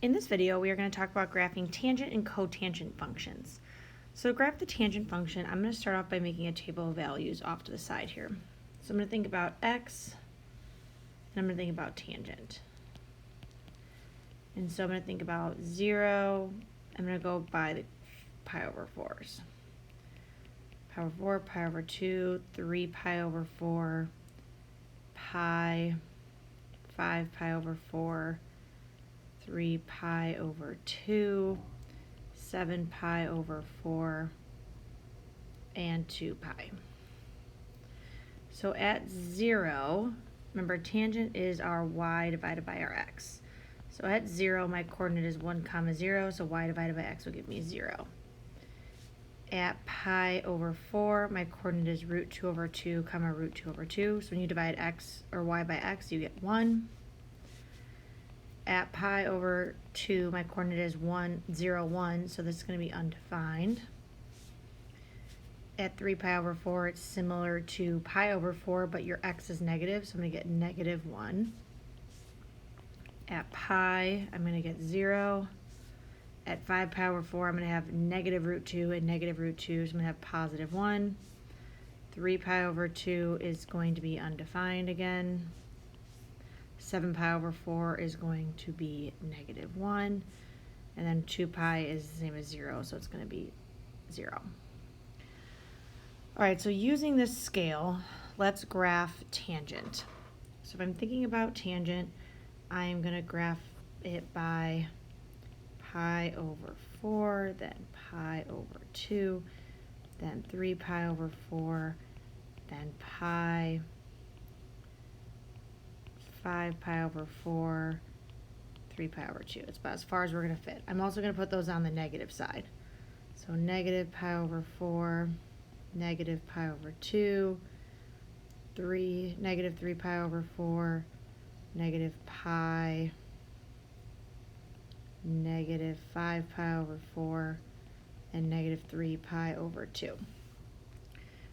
In this video, we are going to talk about graphing tangent and cotangent functions. So to graph the tangent function, I'm going to start off by making a table of values off to the side here. So I'm going to think about x, and I'm going to think about tangent. And so I'm going to think about 0, I'm going to go by the pi over 4s. Pi over 4, pi over 2, 3 pi over 4, pi, 5 pi over 4, 3 pi over 2, 7 pi over 4, and 2 pi. So at 0, remember tangent is our y divided by our x. So at 0, my coordinate is 1, 0, so y divided by x will give me 0. At pi over 4, my coordinate is root 2 over 2, root 2 over 2. So when you divide x or y by x, you get 1. At pi over 2, my coordinate is 1, 0, 1, so this is going to be undefined. At 3 pi over 4, it's similar to pi over 4, but your x is negative, so I'm going to get negative 1. At pi, I'm going to get 0. At 5 pi over 4, I'm going to have negative root 2 and negative root 2, so I'm going to have positive 1. 3 pi over 2 is going to be undefined again. 7 pi over 4 is going to be negative 1. And then 2 pi is the same as 0, so it's going to be 0. All right, so using this scale, let's graph tangent. So if I'm thinking about tangent, I'm going to graph it by pi over 4, then pi over 2, then 3 pi over 4, then pi, 5 pi over 4, 3 pi over 2. It's about as far as we're going to fit. I'm also going to put those on the negative side. So negative pi over 4, negative pi over 2, negative 3 pi over 4, negative pi, negative 5 pi over 4, and negative 3 pi over 2. All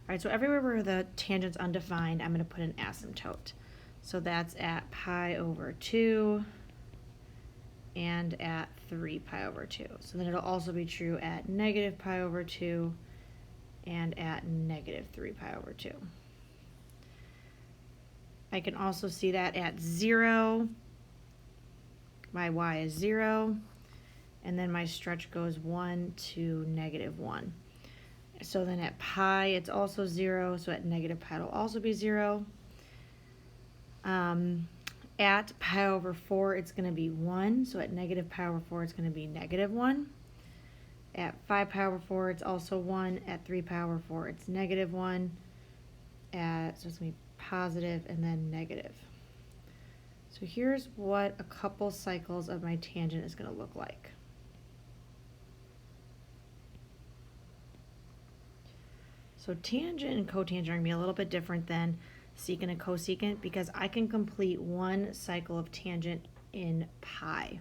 right, so everywhere where the tangent's undefined, I'm going to put an asymptote. So that's at pi over 2 and at 3 pi over 2. So then it'll also be true at negative pi over 2 and at negative 3 pi over 2. I can also see that at 0, my y is 0, and then my stretch goes 1 to negative 1. So then at pi, it's also 0, so at negative pi, it'll also be 0. At pi over 4, it's going to be 1, so at negative pi over 4, it's going to be negative 1. At 5 pi over 4, it's also 1. At 3 pi over 4, it's negative 1. So it's going to be positive and then negative. So here's what a couple cycles of my tangent is going to look like. So tangent and cotangent are going to be a little bit different than secant and cosecant because I can complete one cycle of tangent in pi.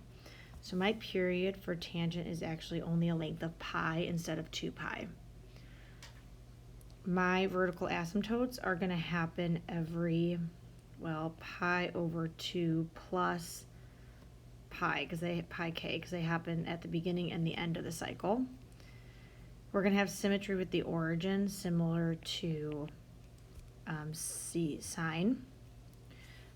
So my period for tangent is actually only a length of pi instead of 2 pi. My vertical asymptotes are going to happen every, well, pi over 2 plus pi k because they happen at the beginning and the end of the cycle. We're going to have symmetry with the origin similar to sine.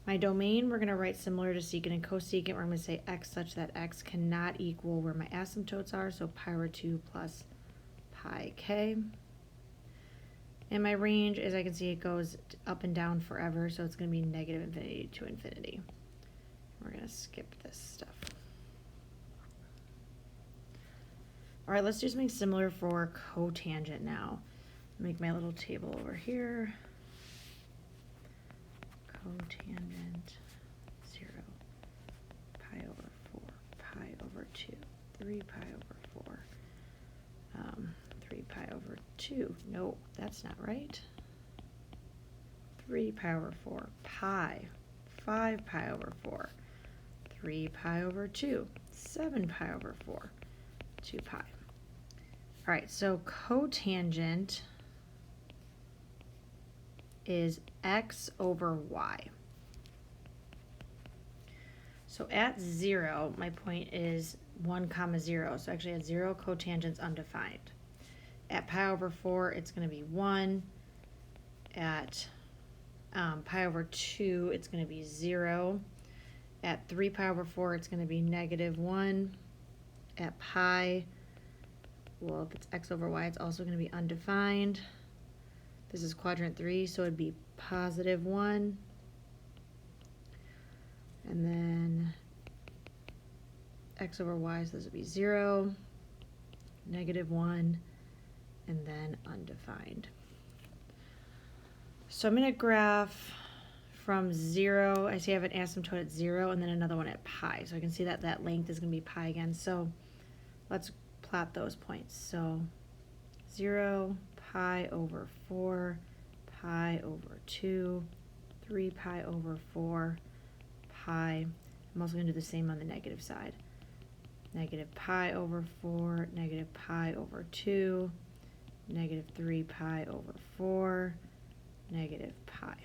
My domain, we're going to write similar to secant and cosecant. We're going to say x such that x cannot equal where my asymptotes are, so pi over 2 plus pi k. And my range, as I can see, it goes up and down forever, so it's going to be negative infinity to infinity. We're going to skip this stuff. All right, let's do something similar for cotangent now. Make my little table over here. Cotangent 0, pi over 4, pi over 2, 3 pi over 4, 3 pi over 2. No, that's not right. 3 pi over 4, pi, 5 pi over 4, 3 pi over 2, 7 pi over 4, 2 pi. All right, so cotangent is x over y. So at 0, my point is 1, 0. So actually at 0, cotangent's undefined. At pi over 4, it's going to be 1. At pi over 2, it's going to be 0. At 3 pi over 4, it's going to be -1. At pi, well, if it's x over y, it's also going to be undefined. This is quadrant 3, so it'd be +1. And then x over y, so this would be 0, -1, and then undefined. So I'm going to graph from 0. I see I have an asymptote at 0 and then another one at pi. So I can see that that length is going to be pi again. So let's plot those points. So 0, pi over 4, pi over 2, 3 pi over 4, pi. I'm also going to do the same on the negative side. Negative pi over 4, negative pi over 2, negative 3 pi over 4, negative pi.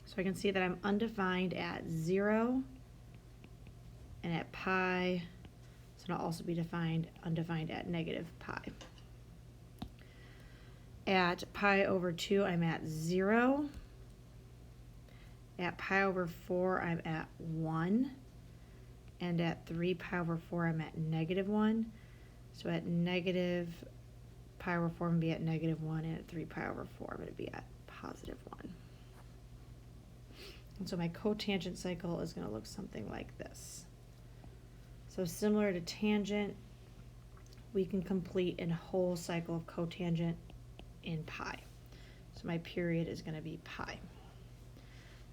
So I can see that I'm undefined at 0 and at pi. So it'll also be undefined at negative pi. At pi over 2, I'm at 0. At pi over 4, I'm at 1. And at 3 pi over 4, I'm at -1. So at negative pi over 4, I'm going to be at -1. And at 3 pi over 4, I'm going to be at +1. And so my cotangent cycle is going to look something like this. So similar to tangent, we can complete a whole cycle of cotangent in pi. So my period is going to be pi.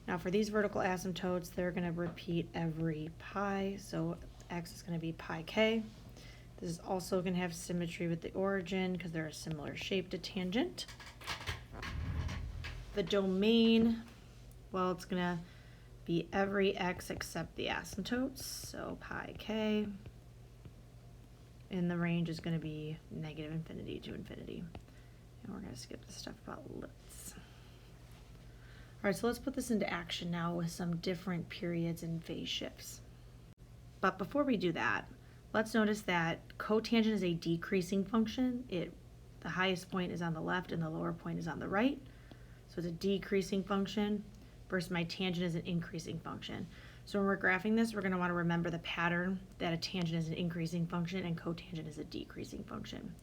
Now for these vertical asymptotes, they're going to repeat every pi. So x is going to be pi k. This is also going to have symmetry with the origin because they're a similar shape to tangent. The domain, well, it's going to be every x except the asymptotes, so pi k. And the range is going to be -infinity to infinity. And we're going to skip the stuff about limits. All right, so let's put this into action now with some different periods and phase shifts. But before we do that, let's notice that cotangent is a decreasing function. The highest point is on the left and the lower point is on the right. So it's a decreasing function versus my tangent is an increasing function. So when we're graphing this, we're going to want to remember the pattern that a tangent is an increasing function and cotangent is a decreasing function.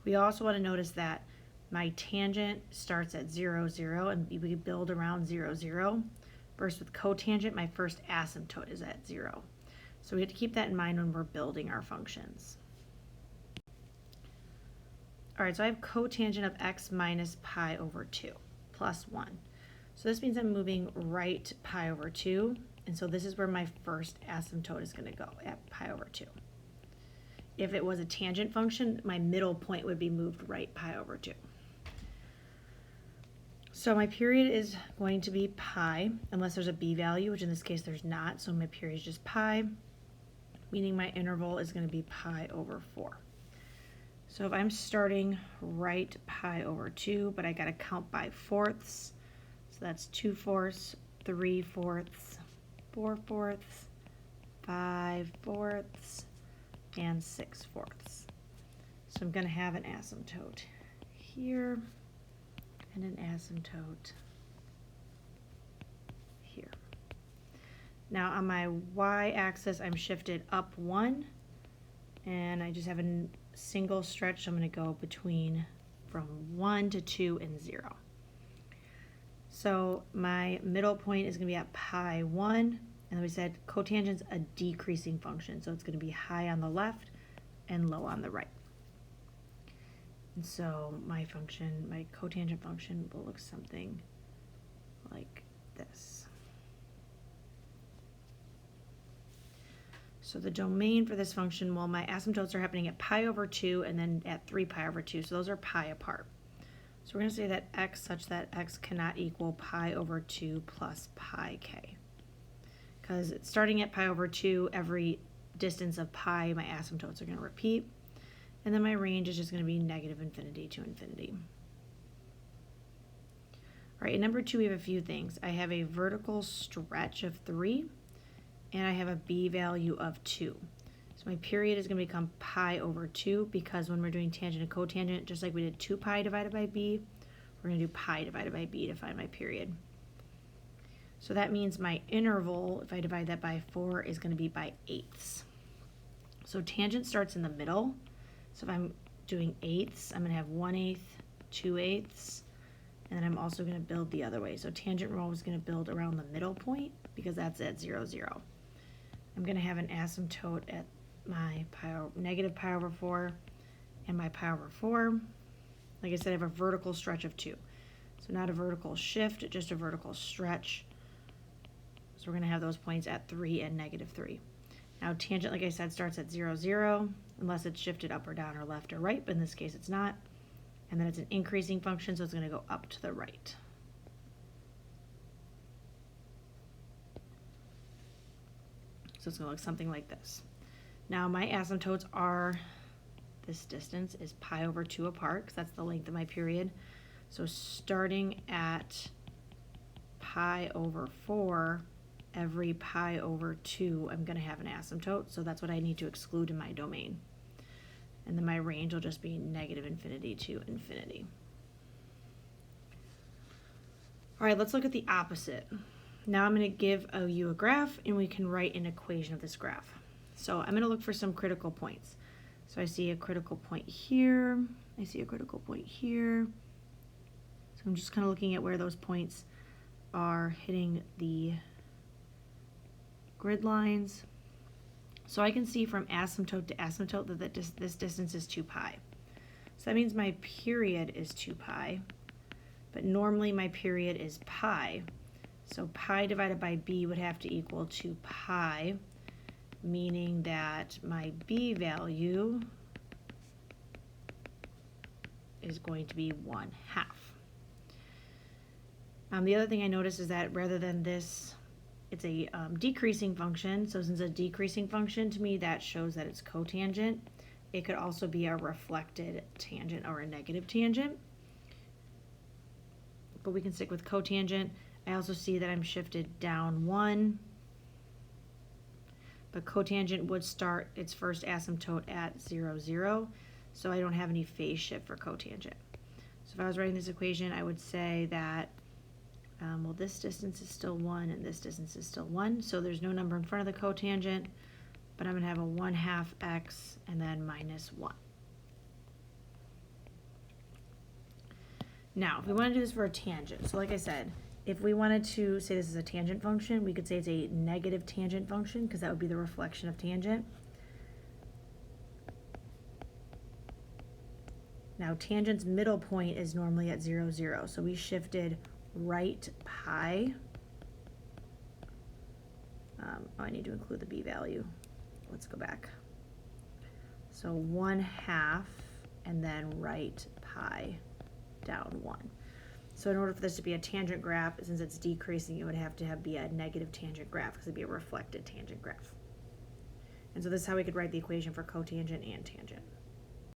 We also want to notice that my tangent starts at 0, 0, and we build around 0, 0. Versus with cotangent, my first asymptote is at 0. So we have to keep that in mind when we're building our functions. All right, so I have cotangent of x minus pi over 2 plus 1. So this means I'm moving right pi over 2, and so this is where my first asymptote is going to go, at pi over 2. If it was a tangent function, my middle point would be moved right pi over 2. So my period is going to be pi, unless there's a b value, which in this case there's not, so my period is just pi, meaning my interval is going to be pi over 4. So if I'm starting right pi over 2, but I got to count by fourths, so that's 2/4, 3/4, 4/4, 5/4, and 6/4. So I'm going to have an asymptote here and an asymptote here. Now on my y-axis, I'm shifted up 1, and I just have a single stretch, so I'm going to go from 1 to 2 and 0. So my middle point is going to be at pi 1, and then we said cotangent's a decreasing function, so it's going to be high on the left and low on the right. And so my cotangent function will look something like this. So the domain for this function, well, my asymptotes are happening at pi over 2 and then at 3 pi over 2, so those are pi apart. So we're going to say that x such that x cannot equal pi over 2 plus pi k. Because it's starting at pi over 2, every distance of pi, my asymptotes are going to repeat. And then my range is just going to be -infinity to infinity. All right, in number 2, we have a few things. I have a vertical stretch of 3, and I have a b value of 2. So my period is going to become pi over 2, because when we're doing tangent and cotangent, just like we did 2 pi divided by b, we're going to do pi divided by b to find my period. So that means my interval, if I divide that by 4, is going to be by eighths. So tangent starts in the middle. So if I'm doing eighths, I'm going to have 1/8, 2/8, and then I'm also going to build the other way. So tangent row is going to build around the middle point, because that's at 0, 0. I'm going to have an asymptote at my negative pi over 4 and my pi over 4. Like I said, I have a vertical stretch of 2. So not a vertical shift, just a vertical stretch. So we're going to have those points at 3 and negative 3. Now tangent, like I said, starts at 0, 0, unless it's shifted up or down or left or right, but in this case it's not. And then it's an increasing function, so it's going to go up to the right. So it's going to look something like this. Now my asymptotes are, this distance is pi over 2 apart, because that's the length of my period. So starting at pi over 4, every pi over 2, I'm going to have an asymptote. So that's what I need to exclude in my domain. And then my range will just be negative infinity to infinity. All right, let's look at the opposite. Now I'm going to give you a graph, and we can write an equation of this graph. So I'm going to look for some critical points. So I see a critical point here. I see a critical point here. So I'm just kind of looking at where those points are hitting the grid lines. So I can see from asymptote to asymptote that this distance is 2 pi. So that means my period is 2 pi, but normally my period is pi. So pi divided by b would have to equal 2 pi, meaning that my b value is going to be 1/2. The other thing I noticed is that rather than this, it's a decreasing function. So since it's a decreasing function, to me that shows that it's cotangent. It could also be a reflected tangent or a negative tangent, but we can stick with cotangent. I also see that I'm shifted down 1, but cotangent would start its first asymptote at 0, 0, so I don't have any phase shift for cotangent. So if I was writing this equation, I would say that well, this distance is still 1 and this distance is still 1, so there's no number in front of the cotangent, but I'm going to have a 1/2 x and then minus 1. Now, if we want to do this for a tangent, so like I said, if we wanted to say this is a tangent function, we could say it's a negative tangent function, because that would be the reflection of tangent. Now, tangent's middle point is normally at 0, 0, so we shifted right pi. I need to include the b value. Let's go back. So 1/2 and then right pi down 1. So in order for this to be a tangent graph, since it's decreasing, it would have to be a negative tangent graph, because it'd be a reflected tangent graph. And so this is how we could write the equation for cotangent and tangent.